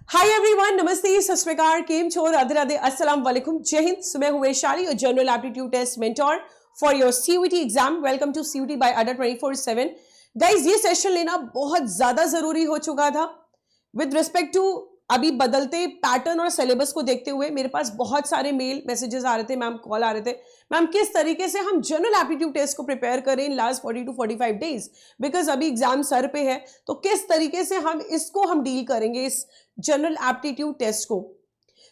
Hi everyone, नमस्ते, सत श्री अकाल, केम छो, राधे राधे, अस्सलाम वालेकुम, जय हिंद। सो मैं हूं Vaishali, your general aptitude test mentor for your CUET exam. Welcome to CUET by Adda 24/7। Guys, ये सेशन लेना बहुत ज्यादा जरूरी हो चुका था विद रिस्पेक्ट टू अभी बदलते पैटर्न और सिलेबस को देखते हुए। मेरे पास बहुत सारे मेल मैसेजेस आ रहे थे, मैम कॉल आ रहे थे, मैम किस तरीके से हम जनरल एप्टीट्यूड टेस्ट को प्रिपेयर करें in last 40 to 45 days, because अभी एग्जाम सर पे है, तो किस तरीके से हम डील करेंगे इस जनरल एप्टीट्यूड टेस्ट को।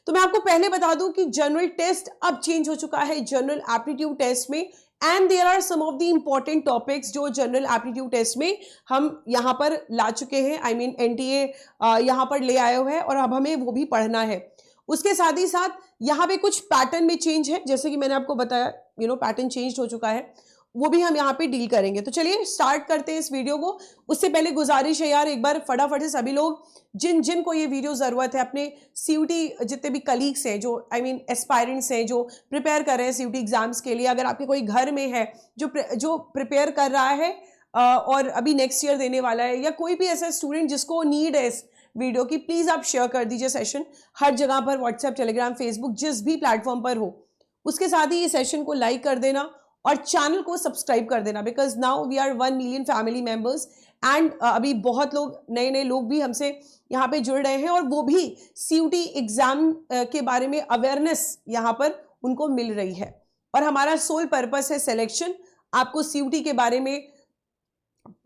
तो मैं आपको पहले बता दूं कि जनरल टेस्ट अब चेंज हो चुका है जनरल एप्टीट्यूड टेस्ट में, and there are some of the important topics जो जनरल एप्टीट्यूड टेस्ट में हम यहां पर ला चुके हैं। आई मीन एनटीए यहां पर ले आए हुए हैं और अब हमें वो भी पढ़ना है। उसके साथ ही साथ यहाँ पे कुछ पैटर्न में चेंज है, जैसे कि मैंने आपको बताया पैटर्न चेंज हो चुका है, वो भी हम यहाँ पे डील करेंगे। तो चलिए स्टार्ट करते हैं इस वीडियो को। उससे पहले गुजारिश है यार, एक बार फटाफट से सभी लोग जिन को ये वीडियो जरूरत है, अपने सीयूटी जितने भी कलीग्स हैं, जो एस्पायरेंट्स हैं, जो प्रिपेयर कर रहे हैं सीयूटी एग्जाम्स के लिए, अगर आपके कोई घर में है जो प्रिपेयर कर रहा है और अभी नेक्स्ट ईयर देने वाला है, या कोई भी ऐसा स्टूडेंट जिसको नीड है इस वीडियो की, प्लीज आप शेयर कर दीजिए सेशन हर जगह पर, व्हाट्सएप, टेलीग्राम, फेसबुक, जिस भी प्लेटफॉर्म पर हो। उसके साथ ही ये सेशन को लाइक कर देना और चैनल को सब्सक्राइब कर देना, because now we are 1 million family members and अभी बहुत लोग नए लोग भी हमसे यहाँ पे जुड़ रहे हैं और वो भी सीयूटी एग्जाम के बारे में अवेयरनेस यहाँ पर उनको मिल रही है। और हमारा सोल पर्पस है सिलेक्शन, आपको सीयूटी के बारे में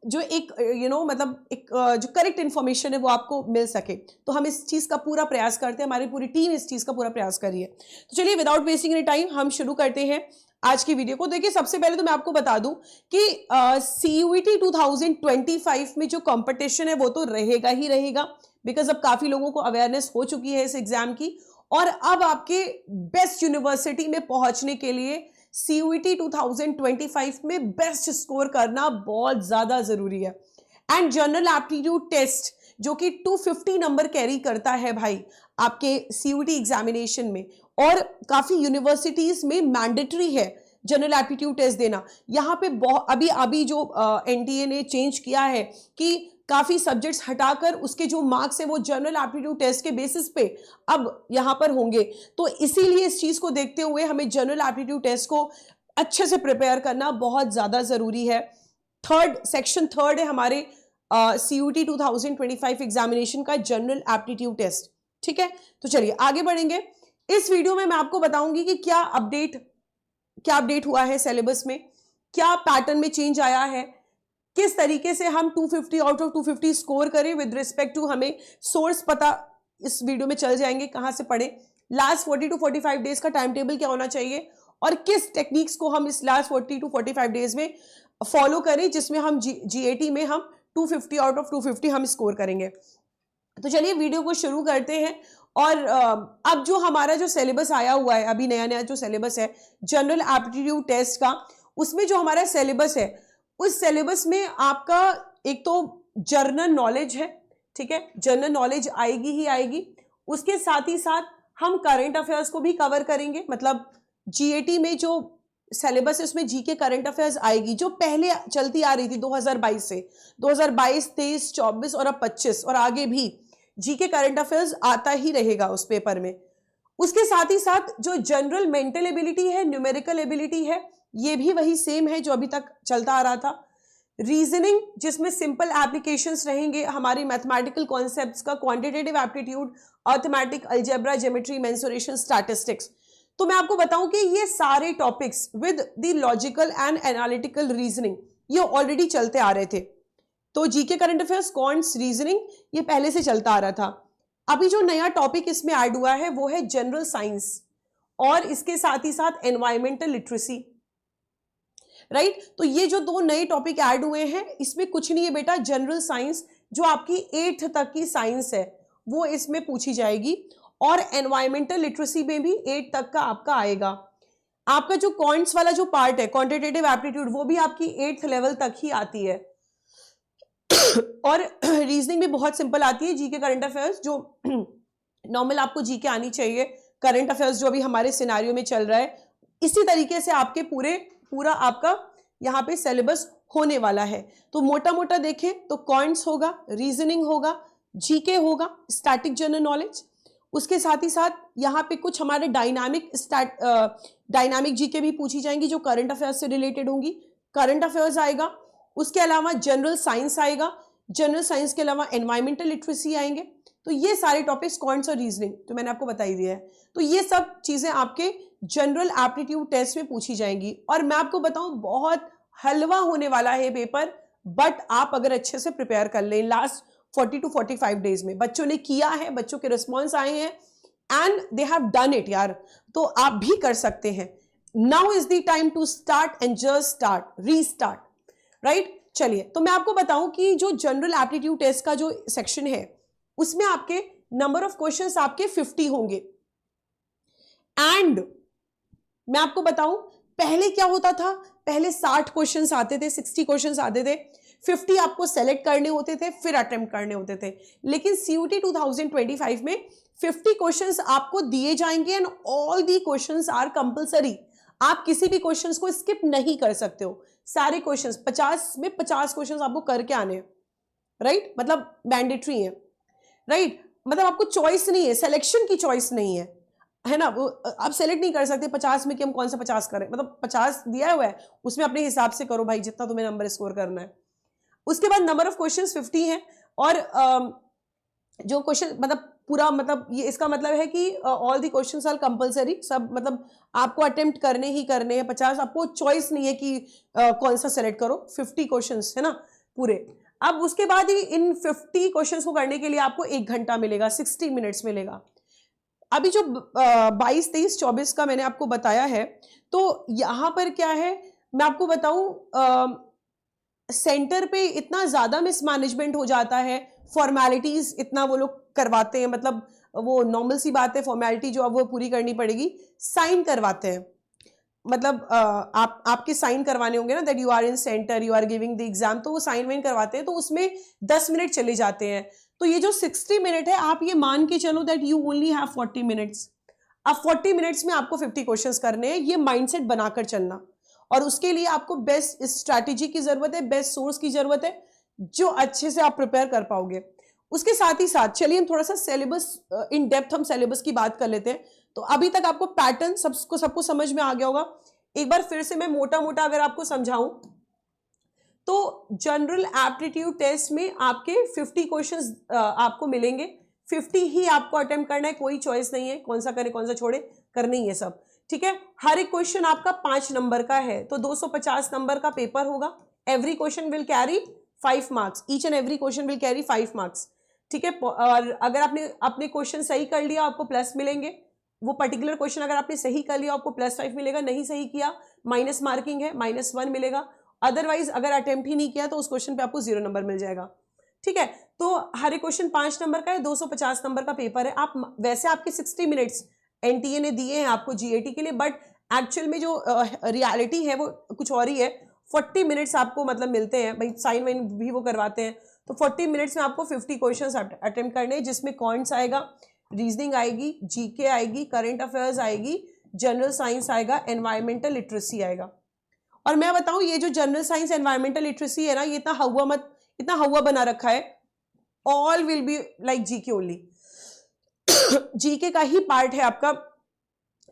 जो एक मतलब एक जो करेक्ट इन्फॉर्मेशन है वो आपको मिल सके। तो हम इस चीज का पूरा प्रयास करते हैं, हमारी पूरी टीम इस चीज का पूरा प्रयास कर रही है। तो चलिए विदाउट वेस्टिंग एनी टाइम हम शुरू करते हैं आज की वीडियो को। देखिए, सबसे पहले तो मैं आपको बता दूं कि सीयूईटी 2025 में जो कंपटीशन है वो तो रहेगा ही रहेगा, बिकॉज अब काफी लोगों को अवेयरनेस हो चुकी है इस एग्जाम की, और अब आपके बेस्ट यूनिवर्सिटी में पहुंचने के लिए सीयूईटी 2025 में बेस्ट स्कोर करना बहुत ज्यादा जरूरी है। एंड जनरल एप्टीट्यूड टेस्ट जो कि 250 नंबर कैरी करता है भाई आपके सीयूईटी एग्जामिनेशन में, और काफी यूनिवर्सिटीज में मैंडेटरी है जनरल एप्टीट्यूड टेस्ट देना। यहाँ पे अभी जो एनटीए ने चेंज किया है कि काफी सब्जेक्ट्स हटाकर उसके जो मार्क्स है वो जनरल एप्टीट्यूड टेस्ट के बेसिस पे अब यहाँ पर होंगे। तो इसीलिए इस चीज को देखते हुए हमें जनरल एप्टीट्यूड टेस्ट को अच्छे से प्रिपेयर करना बहुत ज्यादा जरूरी है। सेक्शन थर्ड है हमारे सीयूईटी 2025 एग्जामिनेशन का जनरल एप्टीट्यूड टेस्ट। ठीक है, तो चलिए आगे बढ़ेंगे। इस वीडियो में मैं आपको बताऊंगी कि क्या अपडेट हुआ है सिलेबस में, क्या पैटर्न में चेंज आया है, किस तरीके से हम 250 आउट ऑफ 250 स्कोर करें विद रिस्पेक्ट टू, हमें सोर्स पता इस वीडियो में चल जाएंगे, कहां से पढ़े, लास्ट 40 to 45 डेज का टाइम टेबल क्या होना चाहिए, और किस टेक्निक्स को हम इस लास्ट 40 to 45 डेज में फॉलो करें जिसमें हम जीएटी में हम 250 आउट ऑफ 250 हम स्कोर करेंगे। तो चलिए वीडियो को शुरू करते हैं। और अब जो हमारा जो सिलेबस आया हुआ है, अभी नया जो सिलेबस है जनरल एप्टीट्यूड टेस्ट का, उसमें जो हमारा सिलेबस है उस सिलेबस में आपका एक तो जनरल नॉलेज है, ठीक है, जनरल नॉलेज आएगी ही आएगी। उसके साथ ही साथ हम करंट अफेयर्स को भी कवर करेंगे, मतलब जीएटी में जो सिलेबस है उसमें जीके करंट अफेयर्स आएगी जो पहले चलती आ रही थी 2022 से, 2022, 23, 24 और अब 25, और आगे भी जीके करंट अफेयर्स आता ही रहेगा उस पेपर में। उसके साथ ही साथ जो जनरल मेंटल एबिलिटी है, न्यूमेरिकल एबिलिटी है, ये भी वही सेम है जो अभी तक चलता आ रहा था। रीजनिंग जिसमें सिंपल एप्लीकेशंस रहेंगे हमारी मैथमेटिकल कॉन्सेप्ट्स का, quantitative aptitude, arithmetic, algebra, geometry, mensuration, statistics. तो मैं आपको बताऊं कि ये सारे topics with the logical and analytical reasoning ये ऑलरेडी चलते आ रहे थे। तो GK current affairs, quants, reasoning ये पहले से चलता आ रहा था। अभी जो नया टॉपिक इसमें ऐड हुआ है वो है जनरल साइंस, और इसके साथ ही साथ एनवायरमेंटल लिटरेसी, राइट। तो ये जो दो नए टॉपिक ऐड हुए हैं, इसमें कुछ नहीं है बेटा, जनरल साइंस जो आपकी 8th तक की साइंस है वो इसमें पूछी जाएगी, और एनवायरमेंटल लिटरेसी में भी 8 तक का आपका आएगा। आपका जो क्वांट्स वाला जो पार्ट है, क्वांटिटेटिव एप्टीट्यूड, वो भी आपकी 8th लेवल तक ही आती है। और रीजनिंग भी बहुत सिंपल आती है। जीके करंट अफेयर्स जो नॉर्मल आपको जीके आनी चाहिए, करंट अफेयर्स जो अभी हमारे सिनारियो में चल रहा है, इसी तरीके से आपके पूरा आपका यहाँ पे सिलेबस होने वाला है। तो मोटा मोटा देखें तो क्वांट्स होगा, रीजनिंग होगा, जीके होगा, स्टैटिक जनरल नॉलेज। उसके साथ ही साथ यहाँ पे कुछ हमारे डायनामिक जीके भी पूछी जाएंगी जो करंट अफेयर्स से रिलेटेड होंगी, करंट अफेयर्स आएगा। उसके अलावा जनरल साइंस आएगा, जनरल साइंस के अलावा एनवायरमेंटल लिटरेसी आएंगे। तो ये सारे टॉपिक्स, कॉन्ट्स और रीजनिंग तो मैंने आपको बता ही दिया है। तो ये सब चीजें आपके जनरल एप्टीट्यूड टेस्ट में पूछी जाएंगी। और मैं आपको बताऊं, बहुत हलवा होने वाला है पेपर, बट आप अगर अच्छे से प्रिपेयर कर लें लास्ट 40 to 45 डेज में। बच्चों ने किया है, बच्चों के रिस्पॉन्स आए हैं and they have done it यार, तो आप भी कर सकते हैं। Now is the time to start and just start, restart, right. चलिए, तो मैं आपको बताऊं कि जो जनरल एप्टीट्यूड टेस्ट का जो सेक्शन है उसमें आपके नंबर ऑफ क्वेश्चंस आपके 50 होंगे। एंड मैं आपको बताऊं, पहले क्या होता था, पहले 60 क्वेश्चंस आते थे, 60 क्वेश्चंस आते थे, 50 आपको सेलेक्ट करने होते थे, फिर अटेम्प्ट करने होते थे। लेकिन CUT 2025 में 50 क्वेश्चंस आपको दिए जाएंगे and all the questions are compulsory. आप किसी भी क्वेश्चंस को स्किप नहीं कर सकते हो। सारे क्वेश्चंस 50 में 50 क्वेश्चंस आपको करके आने हैं, राइट। मतलब मैंडेटरी है, राइट। मतलब आपको चॉइस नहीं है, सिलेक्शन की चॉइस नहीं है ना। वो आप सेलेक्ट नहीं कर सकते 50 में कि हम कौन सा 50 करें। मतलब 50 दिया हुआ है, उसमें अपने हिसाब से करो भाई, जितना तुम्हें नंबर स्कोर करना है। उसके बाद नंबर ऑफ क्वेश्चंस 50 हैं। और जो क्वेश्चन मतलब पूरा, मतलब ये इसका मतलब है कि all the questions are compulsory, सब मतलब आपको अटेम्प्ट करने ही करने हैं। 50 आपको चॉइस नहीं है कि कौन सा सेलेक्ट करो, 50 क्वेश्चंस है ना पूरे। अब उसके बाद ही इन 50 क्वेश्चंस को करने के लिए आपको 1 घंटा मिलेगा, 60 मिनट्स मिलेगा। अभी जो 22, 23, 24 का मैंने आपको बताया है, तो यहां पर क्या है मैं आपको बताऊं, सेंटर पे इतना ज्यादा मिसमैनेजमेंट हो जाता है, फॉर्मेलिटीज इतना वो लोग करवाते हैं, मतलब वो नॉर्मल सी बात है, फॉर्मेलिटी जो अब वो पूरी करनी पड़ेगी, साइन करवाते हैं। मतलब आपके साइन करवाने होंगे ना, that you are in centre, you are giving the exam, तो वो साइन वाइन करवाते हैं, तो उसमें 10 मिनट चले जाते हैं। तो ये जो 60 मिनट है, आप ये मान के चलो that you only have 40 minutes. अब 40 मिनट्स में आपको 50 क्वेश्चंस करने हैं, ये माइंडसेट बनाकर चलना। और उसके लिए आपको बेस्ट स्ट्रैटेजी की जरूरत है, बेस्ट सोर्स की जरूरत है, जो अच्छे से आप प्रिपेयर कर पाओगे। उसके साथ ही साथ चलिए हम थोड़ा सा सिलेबस इन डेप्थ हम सिलेबस की बात कर लेते हैं। तो अभी तक आपको पैटर्न सबको समझ में आ गया होगा। एक बार फिर से मैं मोटा मोटा अगर आपको समझाऊं, तो जनरल एप्टीट्यूड टेस्ट में आपके 50 क्वेश्चंस आपको मिलेंगे। 50 ही आपको अटेम्प्ट करना है, कोई चॉइस नहीं है कौन सा करे कौन सा छोड़े, करने ही है सब, ठीक है। हर एक क्वेश्चन आपका 5 नंबर का है, तो 250 नंबर का पेपर होगा। Every question will carry 5 marks, each and every question will carry 5 marks, ठीक है। और अगर आपने अपने क्वेश्चन सही कर लिया आपको प्लस मिलेंगे। वो पर्टिकुलर क्वेश्चन अगर आपने सही कर लिया आपको +5 मिलेगा, नहीं सही किया माइनस मार्किंग है, -1 मिलेगा। अदरवाइज अगर अटेम्प्ट ही नहीं किया तो उस क्वेश्चन पे आपको 0 नंबर मिल जाएगा, ठीक है। तो हर एक क्वेश्चन 5 नंबर का है, 250 नंबर का पेपर है। आप वैसे आपके 60 मिनट्स एनटीए ने दिए हैं आपको जीएटी के लिए, बट एक्चुअल में जो रियलिटी है वो कुछ और ही है। 40 मिनट्स आपको मतलब मिलते हैं भाई, साइन वाइन भी वो करवाते हैं। तो 40 मिनट्स में आपको 50 क्वेश्चंस अटेम्प्ट करने हैं, जिसमें कॉन्ट्स आएगा, रीजनिंग आएगी, जीके आएगी, करंट अफेयर्स आएगी, जनरल साइंस आएगा, एनवायरमेंटल लिटरेसी आएगा। और मैं बताऊं, ये जो जनरल साइंस एनवायरमेंटल लिटरेसी है ना, ये इतना हवा बना रखा है, all will be like GK only. GK का ही पार्ट है आपका,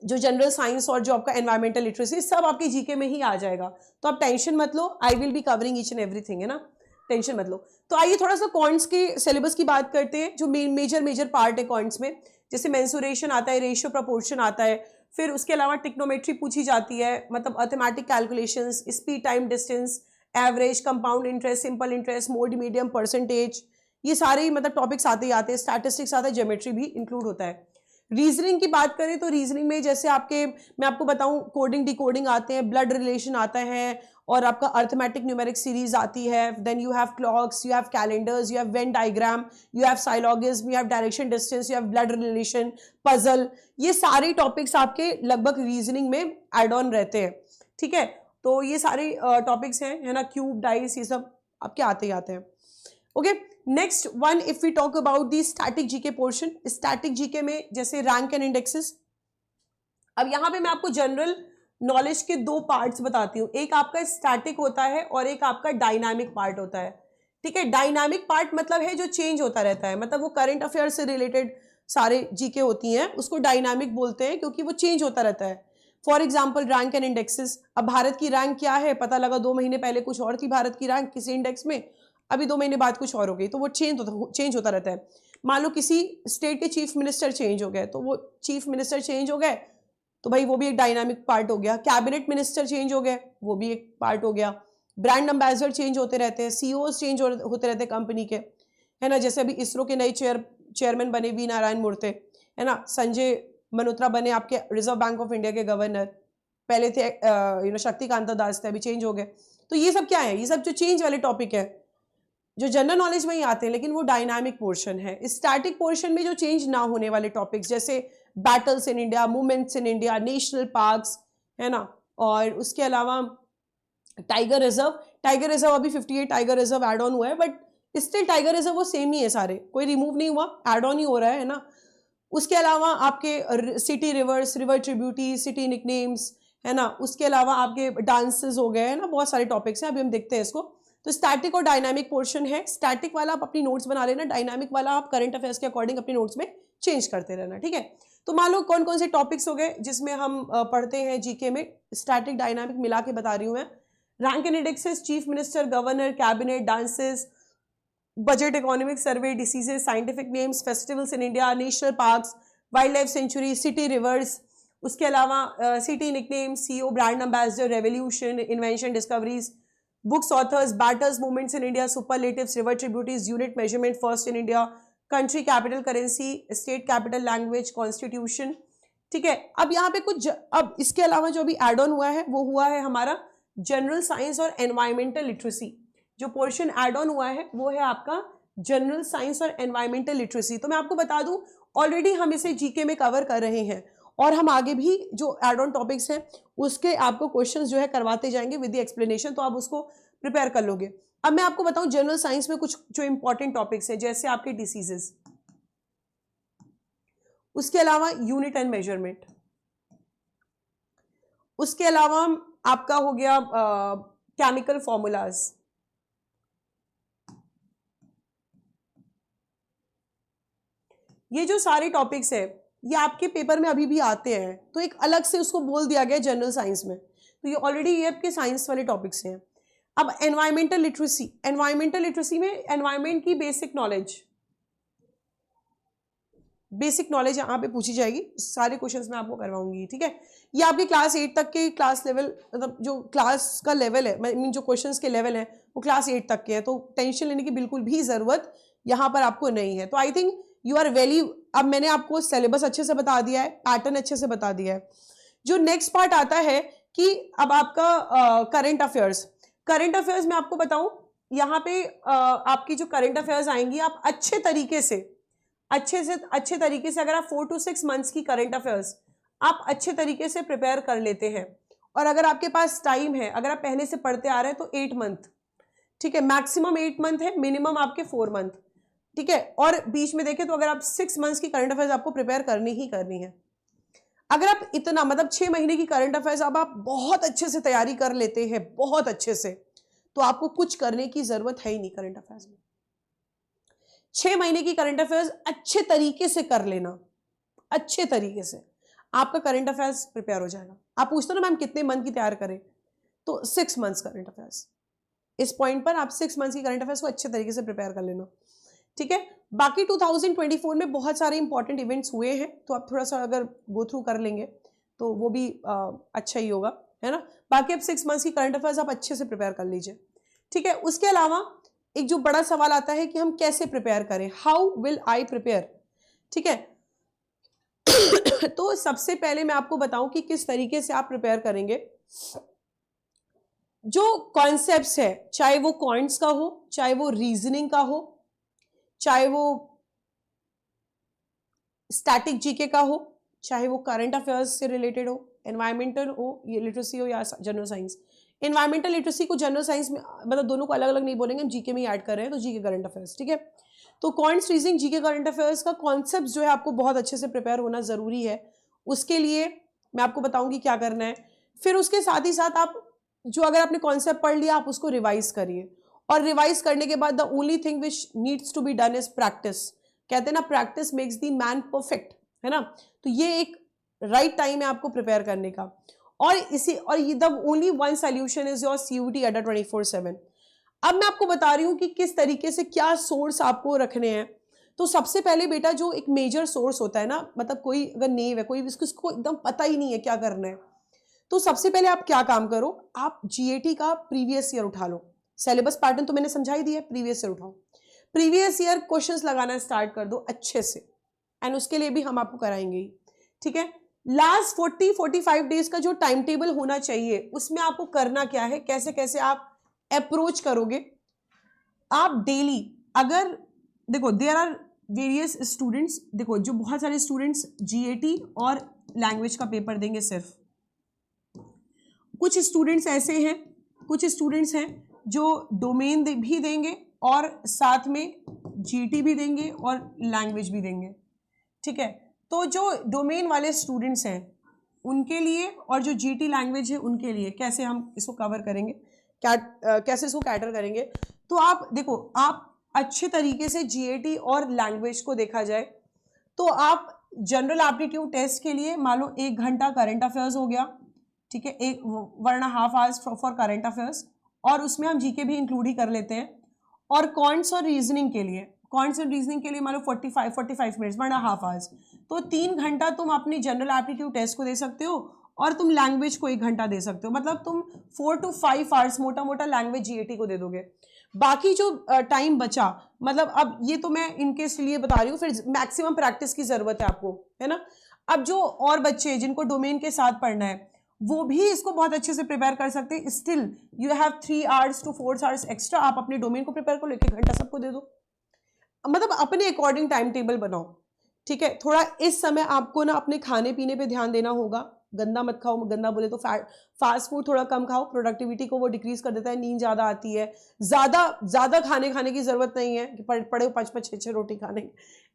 जो जनरल साइंस और जो आपका एनवायरमेंटल लिटरेसी, सब आपके जीके में ही आ जाएगा। तो आप टेंशन मत लो, I will be covering each and everything, है ना, टेंशन मत लो। तो आइए थोड़ा सा कॉन्ट्स के सिलेबस की बात करते हैं, जो मेजर पार्ट है कॉन्ट्स में। जैसे मेंसुरेशन आता है, रेशियो प्रपोर्शन आता है, फिर उसके अलावा टिक्नोमेट्री पूछी जाती है, मतलब arithmetic calculations, speed, time, distance, average, compound interest, simple interest, mode, medium, percentage, ये सारे मतलब टॉपिक्स आते ही आते हैं। स्टैटिस्टिक्स आता है, ज्योमेट्री भी इंक्लूड होता है। रीजनिंग की बात करें तो रीजनिंग में जैसे मैं आपको बताऊं, कोडिंग डिकोडिंग आते हैं, ब्लड रिलेशन आता है, और आपका अर्थमेटिक न्यूमेरिक सीरीज आती है। Then you have clocks, you have calendars, you have Venn diagram, you have syllogism, you have direction distance, you have blood relation, puzzle. ये सारे टॉपिक्स आपके लगभग रीजनिंग में एड ऑन रहते हैं, ठीक है। तो ये सारे टॉपिक्स हैं, है ना, क्यूब, डाइस, ये सब आपके आते ही आते हैं। Okay, next one, if we talk about the static GK portion. Static GK में जैसे रैंक एंड इंडेक्सेस। अब यहां पे मैं आपको जनरल नॉलेज के 2 पार्ट्स बताती हूँ, एक आपका स्टैटिक होता है और एक आपका डायनामिक पार्ट होता है। ठीक है। डायनामिक पार्ट मतलब है जो चेंज होता रहता है, मतलब वो करंट अफेयर से रिलेटेड सारे जीके होती हैं, उसको डायनामिक बोलते हैं क्योंकि वो चेंज होता रहता है। For example rank and indexes, अब भारत की रैंक क्या है, पता लगा 2 महीने पहले कुछ और थी भारत की रैंक किसी इंडेक्स में, अभी 2 महीने बाद कुछ और हो गई, तो वो चेंज होता रहता है। मान लो किसी स्टेट के चीफ मिनिस्टर चेंज हो गए, तो वो चीफ मिनिस्टर चेंज हो गए तो भाई वो भी एक डायनामिक पार्ट हो गया। कैबिनेट मिनिस्टर चेंज हो गए, वो भी एक पार्ट हो गया। ब्रांड एम्बेसडर चेंज होते रहते हैं, सीईओज चेंज होते रहते हैं कंपनी के, है ना। जैसे अभी इसरो के नए चेयरमैन बने वी नारायण मूर्ति, है ना। संजय मल्होत्रा बने आपके रिजर्व बैंक ऑफ इंडिया के गवर्नर, पहले थे शक्तिकांता दास थे, अभी चेंज हो गए। तो ये सब क्या है, ये सब जो चेंज वाले टॉपिक है जो जनरल नॉलेज में ही आते हैं, लेकिन वो डायनामिक पोर्शन है। स्टैटिक पोर्शन में जो चेंज ना होने वाले टॉपिक्स जैसे battles in India, movements in India, national parks, है ना। और उसके अलावा टाइगर रिजर्व अभी 58 टाइगर रिजर्व एड ऑन हुआ है, बट स्टिल टाइगर रिजर्व वो सेम ही है सारे, कोई रिमूव नहीं हुआ, एड ऑन ही हो रहा है ना। उसके अलावा आपके city rivers, river tributaries, city nicknames, है ना। उसके अलावा आपके डांसेस हो गए, है ना, बहुत सारे टॉपिक्स हैं, अभी हम देखते हैं इसको। तो स्टैटिक और डायनामिक पोर्शन है। स्टैटिक वाला आप अपनी नोट्स बना लेना, डायनामिक वाला आप करंट अफेयर्स के अकॉर्डिंग अपनी नोट्स में चेंज करते रहना, ठीक है। तो मान लो कौन कौन से टॉपिक्स हो गए जिसमें हम पढ़ते हैं जीके में, स्टैटिक डायनामिक मिला के बता रही हूँ मैं। Rank and indexes, chief minister, governor, cabinet, dances, budget, economic survey, diseases, scientific names, festivals in India, national parks, wildlife sanctuary, city rivers, उसके अलावा city nickname, CEO, brand ambassador, revolution, invention, discoveries, books, authors, battles, movements in India, superlatives, river tributaries, unit measurement, first in India, country, capital, currency, state capital, language, constitution, ठीक है। अब यहाँ पे कुछ अब इसके अलावा जो भी एड ऑन हुआ है वो हुआ है हमारा जनरल साइंस और एनवायरमेंटल लिटरेसी। जो पोर्शन एड ऑन हुआ है वो है आपका जनरल साइंस और एनवायरमेंटल लिटरेसी। तो मैं आपको बता दूं ऑलरेडी हम इसे जीके में कवर कर रहे हैं और हम आगे भी जो एड ऑन टॉपिक्स हैं उसके आपको क्वेश्चंस जो है करवाते जाएंगे विद द एक्सप्लेनेशन, तो आप उसको प्रिपेयर कर लोगे। अब मैं आपको बताऊं जनरल साइंस में कुछ जो इंपॉर्टेंट टॉपिक्स हैं, जैसे आपके डिसीजेस, उसके अलावा यूनिट एंड मेजरमेंट, उसके अलावा आपका हो गया केमिकल फॉर्मूलाज, ये जो सारे टॉपिक्स है ये आपके पेपर में अभी भी आते हैं, तो एक अलग से उसको बोल दिया गया जनरल साइंस में, तो ये ऑलरेडी ये आपके साइंस वाले टॉपिक्स हैं। अब एनवायरमेंटल लिटरेसी में एनवायरमेंट की बेसिक नॉलेज यहाँ पे पूछी जाएगी, सारे क्वेश्चंस मैं आपको करवाऊंगी, ठीक है। ये आपके क्लास 8 तक के क्लास लेवल, मतलब जो क्लास का लेवल है, आई मीन जो क्वेश्चंस के लेवल है वो क्लास 8 तक के हैं, तो टेंशन लेने की बिल्कुल भी जरूरत यहाँ पर आपको नहीं है। तो आई थिंक यू आर वेली, अब मैंने आपको सिलेबस अच्छे से बता दिया है, पैटर्न अच्छे से बता दिया है। जो नेक्स्ट पार्ट आता है कि अब आपका करंट अफेयर्स में आपको बताऊं, यहाँ पे आपकी जो करंट अफेयर्स आएंगी आप अच्छे तरीके से अगर आप 4 to 6 मंथ्स की करंट अफेयर्स आप अच्छे तरीके से प्रिपेयर कर लेते हैं, और अगर आपके पास टाइम है, अगर आप पहले से पढ़ते आ रहे हैं तो 8 मंथ, ठीक है, मैक्सिमम 8 मंथ है, मिनिमम आपके 4 मंथ, ठीक है। और बीच में देखें तो अगर आप 6 मंथ्स की करंट अफेयर्स आपको प्रिपेयर करनी ही करनी है। अगर आप इतना मतलब 6 महीने की करंट अफेयर्स अब आप बहुत अच्छे से तैयारी कर लेते हैं, बहुत अच्छे से, तो आपको कुछ करने की जरूरत है ही नहीं करंट अफेयर्स में। 6 महीने की करंट अफेयर्स अच्छे तरीके से कर लेना, अच्छे तरीके से आपका करंट अफेयर्स प्रिपेयर हो जाएगा। आप पूछते हो ना मैम कितने मंथ की तैयार करें, तो 6 मंथ्स करंट अफेयर्स, इस पॉइंट पर आप 6 मंथ्स की करंट अफेयर्स को अच्छे तरीके से प्रिपेयर कर लेना, ठीक है। बाकी 2024 में बहुत सारे इंपॉर्टेंट इवेंट्स हुए हैं, तो आप थोड़ा सा अगर गो थ्रू कर लेंगे तो वो भी अच्छा ही होगा, है ना। बाकी अब 6 मंथ्स की करंट अफेयर्स आप अच्छे से प्रिपेयर कर लीजिए, ठीक है। उसके अलावा एक जो बड़ा सवाल आता है कि हम कैसे प्रिपेयर करें, हाउ विल आई प्रिपेयर, ठीक है। तो सबसे पहले मैं आपको बताऊं कि किस तरीके से आप प्रिपेयर करेंगे। जो कॉन्सेप्ट्स है, चाहे वो क्वांट्स का हो, चाहे वो रीजनिंग का हो, चाहे वो स्टैटिक जीके का हो, चाहे वो करंट अफेयर्स से रिलेटेड हो, एनवायरमेंटल हो, ये लिटरेसी हो या जनरल साइंस। एनवायरमेंटल लिटरेसी को जनरल साइंस में, मतलब दोनों को अलग अलग नहीं बोलेंगे, हम जीके में ही ऐड कर रहे हैं, तो जीके करंट अफेयर्स, ठीक है। तो quants, reasoning, GK current affairs का कॉन्सेप्ट जो है आपको बहुत अच्छे से प्रिपेयर होना जरूरी है। उसके लिए मैं आपको बताऊंगी क्या करना है। फिर उसके साथ ही साथ आप जो अगर आपने कॉन्सेप्ट पढ़ लिया आप उसको रिवाइज करिए, और रिवाइज करने के बाद the only thing which needs to be done is practice. कहते हैं ना, practice makes the man perfect, है ना। तो ये एक राइट टाइम है आपको प्रिपेयर करने का। और ये the only one solution is your CUET अड्डा 24/7। अब मैं आपको बता रही हूँ कि किस तरीके से क्या सोर्स आपको रखने हैं। तो सबसे पहले बेटा जो एक मेजर सोर्स होता है ना, मतलब कोई अगर नेव है, कोई इसको एकदम पता ही नहीं है क्या करना है, तो सबसे पहले आप क्या काम करो, आप GAT का प्रीवियस ईयर उठा लो। सिलेबस पैटर्न तो मैंने समझा ही दिया, प्रीवियस ईयर उठाओ, प्रीवियस ईयर क्वेश्चंस लगाना स्टार्ट कर दो अच्छे से, एंड उसके लिए भी हम आपको कराएंगे ही, ठीक है। लास्ट 40-45 डेज का जो टाइम टेबल होना चाहिए, उसमें आपको करना क्या है, कैसे कैसे आप अप्रोच करोगे। आप डेली, अगर देखो देयर आर वेरियस स्टूडेंट्स, देखो जो बहुत सारे स्टूडेंट्स GAT और लैंग्वेज का पेपर देंगे सिर्फ, कुछ स्टूडेंट्स ऐसे हैं, कुछ स्टूडेंट्स हैं जो डोमेन भी देंगे और साथ में GT भी देंगे और लैंग्वेज भी देंगे, ठीक है। तो जो डोमेन वाले स्टूडेंट्स हैं उनके लिए और जो GT लैंग्वेज है उनके लिए कैसे हम इसको कवर करेंगे, कैसे इसको कैटर करेंगे। तो आप देखो, आप अच्छे तरीके से GAT और लैंग्वेज को देखा जाए तो आप जनरल एप्टीट्यूड टेस्ट के लिए मान लो 1 घंटा करंट अफेयर्स हो गया, ठीक है, 1.5 आवर्स फॉर करंट अफेयर्स, और उसमें हम GK भी इंक्लूड ही कर लेते हैं। और क्वांट्स और रीजनिंग के लिए, मान लो 45 मिनट्स, 1.5 आवर्स, तो 3 घंटा तुम अपनी जनरल एप्टीट्यूड टेस्ट को दे सकते हो और तुम लैंग्वेज को 1 घंटा दे सकते हो। मतलब तुम 4 to 5 आवर्स मोटा मोटा लैंग्वेज GAT को दे दोगे। बाकी जो टाइम बचा, मतलब अब ये तो मैं इनके लिए बता रही हूँ, फिर मैक्सिमम प्रैक्टिस की जरूरत है आपको, है ना। अब जो और बच्चे जिनको डोमेन के साथ पढ़ना है वो भी इसको बहुत अच्छे से प्रिपेयर कर सकते हैं। Still you have 3 hours to 4 hours extra, आप अपने डोमेन को प्रिपेयर करो, 1 घंटा सबको दे दो, मतलब अपने अकॉर्डिंग टाइम टेबल बनाओ, ठीक है। थोड़ा इस समय आपको ना अपने खाने पीने पे ध्यान देना होगा, गंदा मत खाओ, गंदा बोले तो फास्ट फूड थोड़ा कम खाओ, प्रोडक्टिविटी को वो डिक्रीज कर देता है, नींद ज़्यादा आती है, ज़्यादा खाने की ज़रूरत नहीं है कि पड़े 5-5 6-6 रोटी खाने,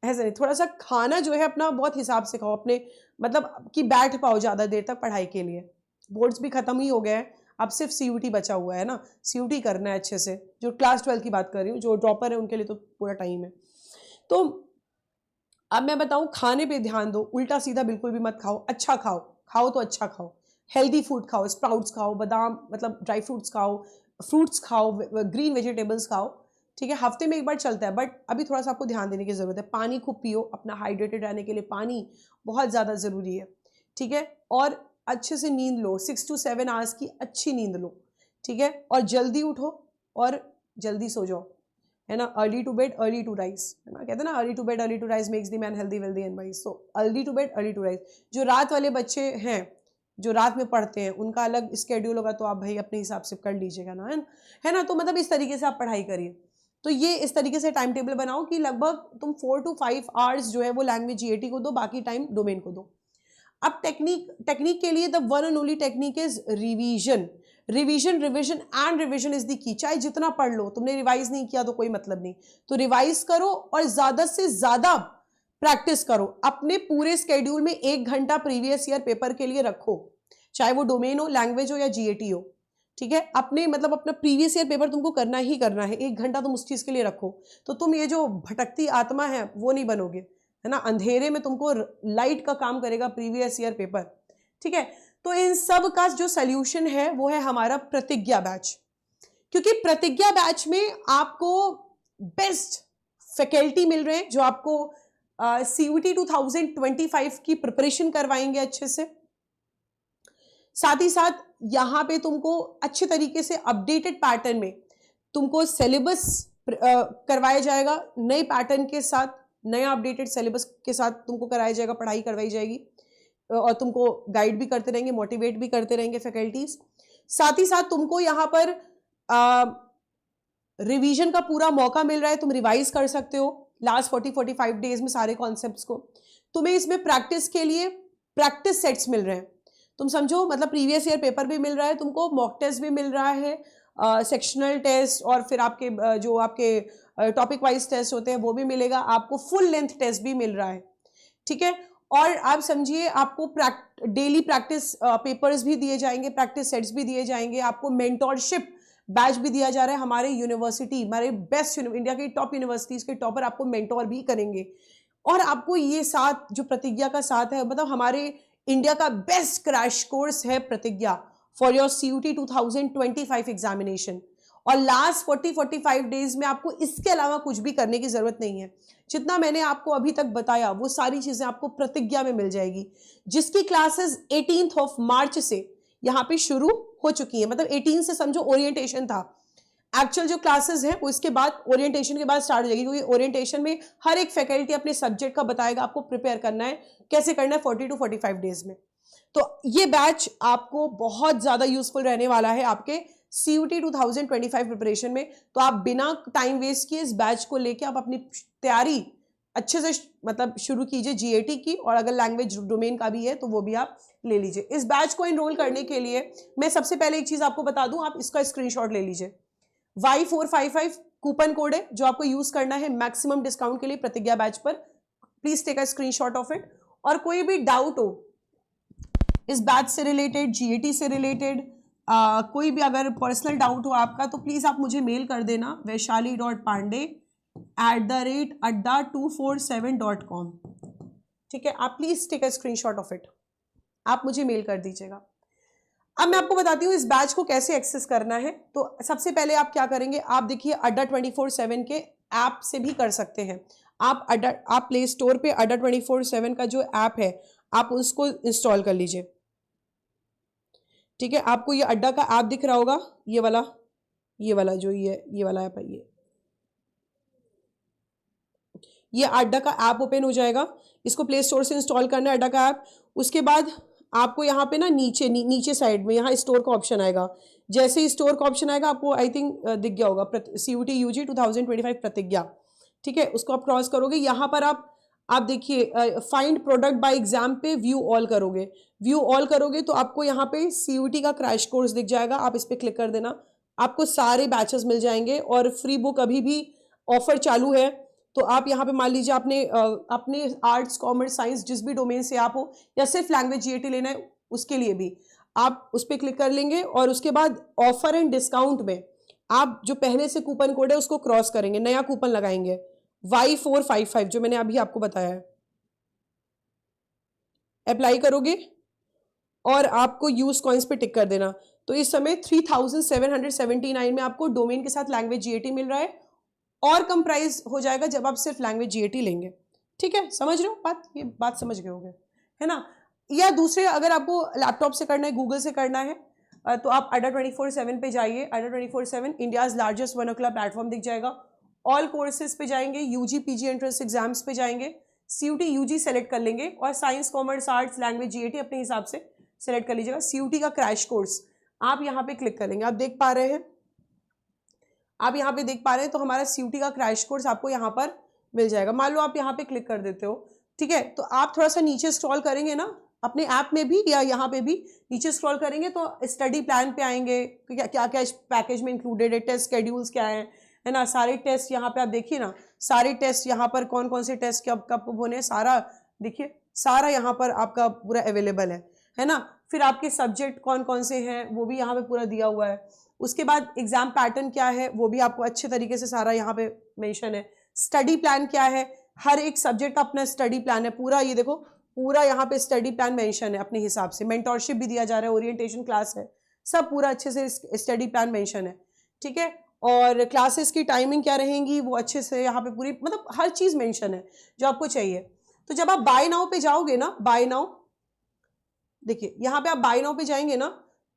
ऐसे नहीं। थोड़ा सा खाना जो है अपना बहुत हिसाब से खाओ, अपने मतलब कि बैठ पाओ ज़्यादा देर तक पढ़ाई के लिए। बोर्ड्स भी खत्म ही हो गए हैं, अब सिर्फ CUT बचा हुआ है ना, CUT करना है अच्छे से। जो क्लास 12 की बात कर रही हूँ, जो ड्रॉपर है उनके लिए तो पूरा टाइम है। तो अब मैं बताऊं, खाने पे ध्यान दो, उल्टा सीधा बिल्कुल भी मत खाओ, अच्छा खाओ, खाओ तो अच्छा खाओ, हेल्दी फूड खाओ, स्प्राउट्स खाओ, बादाम मतलब ड्राई फ्रूट्स खाओ, फ्रूट्स खाओ, ग्रीन वेजिटेबल्स खाओ, ठीक है। हफ्ते में 1 बार चलता है, बट अभी थोड़ा सा आपको ध्यान देने की जरूरत है। पानी खूब पियो, अपना हाइड्रेटेड रहने के लिए पानी बहुत ज़्यादा ज़रूरी है, ठीक है। और अच्छे से नींद लो, 6 to 7 आवर्स की अच्छी नींद लो, ठीक है। और जल्दी उठो और जल्दी सो जाओ, है ना। Early to bed early to rise, है ना, कहते हैं ना, early to bed early to rise makes the man healthy wealthy and wise. So early to bed early to rise. जो रात वाले बच्चे हैं, जो रात में पढ़ते हैं, उनका अलग स्केड्यूल होगा, तो आप भाई अपने हिसाब से कर लीजिएगा ना, है ना। तो मतलब इस तरीके से आप पढ़ाई करिए। तो ये इस तरीके से टाइम टेबल बनाओ कि लगभग तुम 4 to 5 आवर्स जो है वो लैंग्वेज GAT को दो, बाकी टाइम डोमेन को दो। अब टेक्निक के लिए the one and only technique is revision. Revision and revision is the key. चाहे जितना पढ़ लो, तुमने रिवाइज नहीं किया तो कोई मतलब नहीं, तो रिवाइज करो और ज्यादा से ज्यादा प्रैक्टिस करो। अपने पूरे स्केड्यूल में 1 घंटा प्रीवियस ईयर पेपर के लिए रखो, चाहे वो डोमेन हो, लैंग्वेज हो या GAT हो, ठीक है। अपने मतलब अपना प्रीवियस ईयर पेपर तुमको करना ही करना है, 1 घंटा तुम उस चीज के लिए रखो, तो तुम ये जो भटकती आत्मा है वो नहीं बनोगे, है ना। अंधेरे में तुमको लाइट का काम करेगा प्रीवियस ईयर पेपर, ठीक है। तो इन सब का जो सोल्यूशन है वो है हमारा प्रतिज्ञा बैच, क्योंकि प्रतिज्ञा बैच में आपको बेस्ट फैकल्टी मिल रहे हैं जो आपको CUET 2025 की प्रिपरेशन करवाएंगे अच्छे से। साथ ही साथ यहाँ पे तुमको अच्छे तरीके से अपडेटेड पैटर्न में तुमको सिलेबस करवाया जाएगा, नए पैटर्न के साथ, नया अपडेटेड सिलेबस के साथ तुमको कराया जाएगा, पढ़ाई करवाई जाएगी, और तुमको गाइड भी करते रहेंगे, मोटिवेट भी करते रहेंगे फैकल्टीज। साथ ही साथ तुमको यहाँ पर रिवीजन का पूरा मौका मिल रहा है, तुम रिवाइज कर सकते हो लास्ट 40-45 डेज में सारे कॉन्सेप्ट्स को। तुम्हें इसमें प्रैक्टिस के लिए प्रैक्टिस सेट्स मिल रहे हैं, तुम समझो, मतलब प्रीवियस ईयर पेपर भी मिल रहा है तुमको, मॉक टेस्ट भी मिल रहा है, सेक्शनल टेस्ट, और फिर आपके जो आपके टॉपिक वाइज टेस्ट होते हैं वो भी मिलेगा आपको, फुल लेंथ टेस्ट भी मिल रहा है, ठीक है। और आप समझिए आपको डेली प्रैक्टिस पेपर्स भी दिए जाएंगे, प्रैक्टिस सेट्स भी दिए जाएंगे, आपको मेंटोरशिप बैच भी दिया जा रहा है। हमारे यूनिवर्सिटी, हमारे बेस्ट इंडिया की टॉप यूनिवर्सिटीज के टॉपर आपको मेंटोर भी करेंगे। और आपको ये साथ जो प्रतिज्ञा का साथ है, मतलब हमारे इंडिया का बेस्ट क्रैश कोर्स है प्रतिज्ञा फॉर योर CUT 2025 एग्जामिनेशन। और लास्ट 40-45 डेज में आपको इसके अलावा कुछ भी करने की जरूरत नहीं है। जितना मैंने आपको अभी तक बताया वो सारी चीजें आपको प्रतिज्ञा में मिल जाएगी, जिसकी क्लासेस 18 मार्च से यहाँ पे शुरू हो चुकी है। मतलब 18 से समझो ओरिएंटेशन था, एक्चुअल जो क्लासेस हैं वो इसके बाद ओरिएंटेशन के बाद स्टार्ट हो जाएगी, क्योंकि ओरिएंटेशन में हर एक फैकल्टी अपने सब्जेक्ट का बताएगा आपको प्रिपेयर करना है कैसे करना है 40 to 45 डेज में। तो ये बैच आपको बहुत ज्यादा यूजफुल रहने वाला है आपके CUT 2025 प्रिपरेशन में। तो आप बिना टाइम वेस्ट किए इस बैच को लेके आप अपनी तैयारी अच्छे से मतलब शुरू कीजिए GAT की, और अगर लैंग्वेज डोमेन का भी है तो वो भी आप ले लीजिए। इस बैच को एनरोल करने के लिए मैं सबसे पहले एक चीज आपको बता दूं, आप इसका स्क्रीनशॉट ले लीजिए। Y455 कूपन कोड है जो आपको यूज करना है मैक्सिमम डिस्काउंट के लिए प्रतिज्ञा बैच पर। Please take a screenshot of it. और कोई भी डाउट हो इस बैच से रिलेटेड, GAT से रिलेटेड, कोई भी अगर पर्सनल डाउट हो आपका, तो प्लीज आप मुझे मेल कर देना vaishali.pandey@247.com। ठीक है, आप please take a screenshot of it, आप मुझे मेल कर दीजिएगा। अब मैं आपको बताती हूँ इस बैच को कैसे एक्सेस करना है। तो सबसे पहले आप क्या करेंगे, आप देखिए अड्डा 24/7 के ऐप से भी कर सकते हैं। आप प्ले स्टोर पे अड्डा 24/7 का जो ऐप है आप उसको इंस्टॉल कर लीजिए। ठीक है, आपको ये अड्डा का ऐप दिख रहा होगा, ये वाला जो ये वाला ऐप है, ये अड्डा का ऐप ओपन हो जाएगा। इसको प्ले स्टोर से इंस्टॉल करना है अड्डा का ऐप। उसके बाद आपको यहाँ पे ना नीचे साइड में यहाँ स्टोर का ऑप्शन आएगा। जैसे ही स्टोर का ऑप्शन आएगा आपको आई थिंक दिख गया होगा CUT UG 2025 प्रतिज्ञा। ठीक है, उसको आप क्रॉस करोगे, यहाँ पर आप देखिए फाइंड प्रोडक्ट बाय एग्जाम पे व्यू ऑल करोगे तो आपको यहाँ पे CUT का क्रैश कोर्स दिख जाएगा। आप इस पर क्लिक कर देना, आपको सारे बैचेस मिल जाएंगे। और फ्री बुक अभी भी ऑफर चालू है। तो आप यहाँ पे मान लीजिए अपने आर्ट्स, कॉमर्स, साइंस जिस भी डोमेन से आप हो, या सिर्फ लैंग्वेज GAT लेना है उसके लिए भी आप उस पर क्लिक कर लेंगे। और उसके बाद ऑफर एंड डिस्काउंट में आप जो पहले से कूपन कोड है उसको क्रॉस करेंगे, नया कूपन लगाएंगे Y455 जो मैंने अभी आपको बताया है, अप्लाई करोगे और आपको यूज कॉइन्स पे टिक कर देना। तो इस समय 3779 में आपको डोमेन के साथ लैंग्वेज GAT मिल रहा है, और कम प्राइस हो जाएगा जब आप सिर्फ लैंग्वेज GAT लेंगे। ठीक है, समझ रहे हो बात, ये बात समझ गए होंगे, है ना। या दूसरे अगर आपको लैपटॉप से करना है, गूगल से करना है, तो आप अड्डा 24/7 पे जाइए। अड्डा 24/7 इंडियाज लार्जेस्ट वर्नाक्युलर प्लेटफॉर्म दिख जाएगा। ऑल कोर्सेज पे जाएंगे, UG PG एंट्रेंस एग्जाम्स पे जाएंगे, CUT UG सेलेक्ट कर लेंगे, और science, commerce, arts, language GAT अपने हिसाब से सेलेक्ट कर लीजिएगा। CUT का क्रैश कोर्स आप यहाँ पे क्लिक करेंगे, आप देख पा रहे हैं, तो हमारा CUT का क्रैश कोर्स आपको यहाँ पर मिल जाएगा। मान लो आप यहाँ पे क्लिक कर देते हो, ठीक है, तो आप थोड़ा सा नीचे स्क्रॉल करेंगे ना, अपने ऐप में भी या यहाँ पे भी नीचे स्क्रॉल करेंगे तो स्टडी प्लान पे आएंगे, क्या क्या पैकेज में इंक्लूडेड है, टेस्ट शेड्यूल्स क्या है ना, सारे टेस्ट यहाँ पे आप देखिए ना, सारे टेस्ट यहाँ पर कौन कौन से टेस्ट कब कब होने, सारा देखिए, सारा यहाँ पर आपका पूरा अवेलेबल है ना। फिर आपके सब्जेक्ट कौन कौन से हैं वो भी यहाँ पे पूरा दिया हुआ है। उसके बाद एग्जाम पैटर्न क्या है वो भी आपको अच्छे तरीके से सारा यहाँ पे मेंशन है। स्टडी प्लान क्या है, हर एक सब्जेक्ट का अपना स्टडी प्लान है पूरा, ये देखो पूरा यहाँ पे स्टडी प्लान मेंशन है अपने हिसाब से। मेंटोरशिप भी दिया जा रहा है, ओरिएंटेशन क्लास है, सब पूरा अच्छे से स्टडी प्लान मेंशन है। ठीक है, और क्लासेस की टाइमिंग क्या रहेंगी वो अच्छे से यहाँ पे पूरी, मतलब हर चीज मेंशन है जो आपको चाहिए। तो जब आप बाय नाउ पे जाओगे ना, बाय नाउ देखिए यहाँ पे आप बाय नाउ पे जाएंगे ना,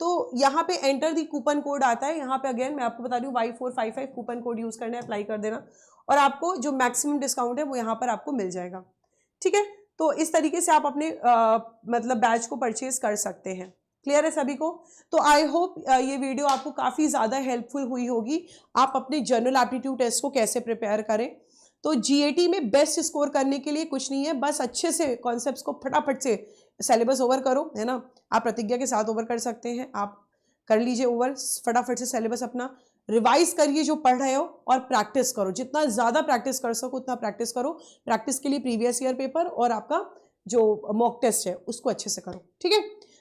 तो यहाँ पे एंटर दी कूपन कोड आता है। यहाँ पे अगेन मैं आपको बता रही हूँ Y455 कूपन कोड यूज करना है, अप्लाई कर देना, और आपको जो मैक्सिमम डिस्काउंट है वो यहाँ पर आपको मिल जाएगा। ठीक है, तो इस तरीके से आप अपने मतलब बैच को परचेज कर सकते हैं। क्लियर है सभी को? तो आई होप ये वीडियो आपको काफ़ी ज़्यादा हेल्पफुल हुई होगी। आप अपने जनरल एप्टीट्यूड टेस्ट को कैसे प्रिपेयर करें। तो GAT में बेस्ट स्कोर करने के लिए कुछ नहीं है, बस अच्छे से कॉन्सेप्ट्स को फटाफट से सिलेबस ओवर करो, है ना। आप प्रतिज्ञा के साथ ओवर कर सकते हैं, आप कर लीजिए ओवर, फटाफट से सिलेबस अपना रिवाइज करिए जो पढ़ रहे हो, और प्रैक्टिस करो, जितना ज़्यादा प्रैक्टिस कर सको उतना प्रैक्टिस करो। प्रैक्टिस के लिए प्रीवियस ईयर पेपर और आपका जो मॉक टेस्ट है उसको अच्छे से करो। ठीक है,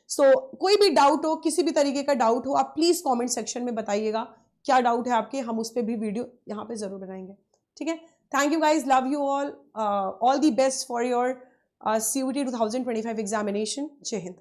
सो कोई भी डाउट हो, किसी भी तरीके का डाउट हो, आप प्लीज़ कमेंट सेक्शन में बताइएगा। क्या डाउट है आपके, हम उस पर भी वीडियो यहाँ पे ज़रूर बनाएंगे, ठीक है। Thank you guys, love you all the best for your CUET 2025 examination. जय हिंद।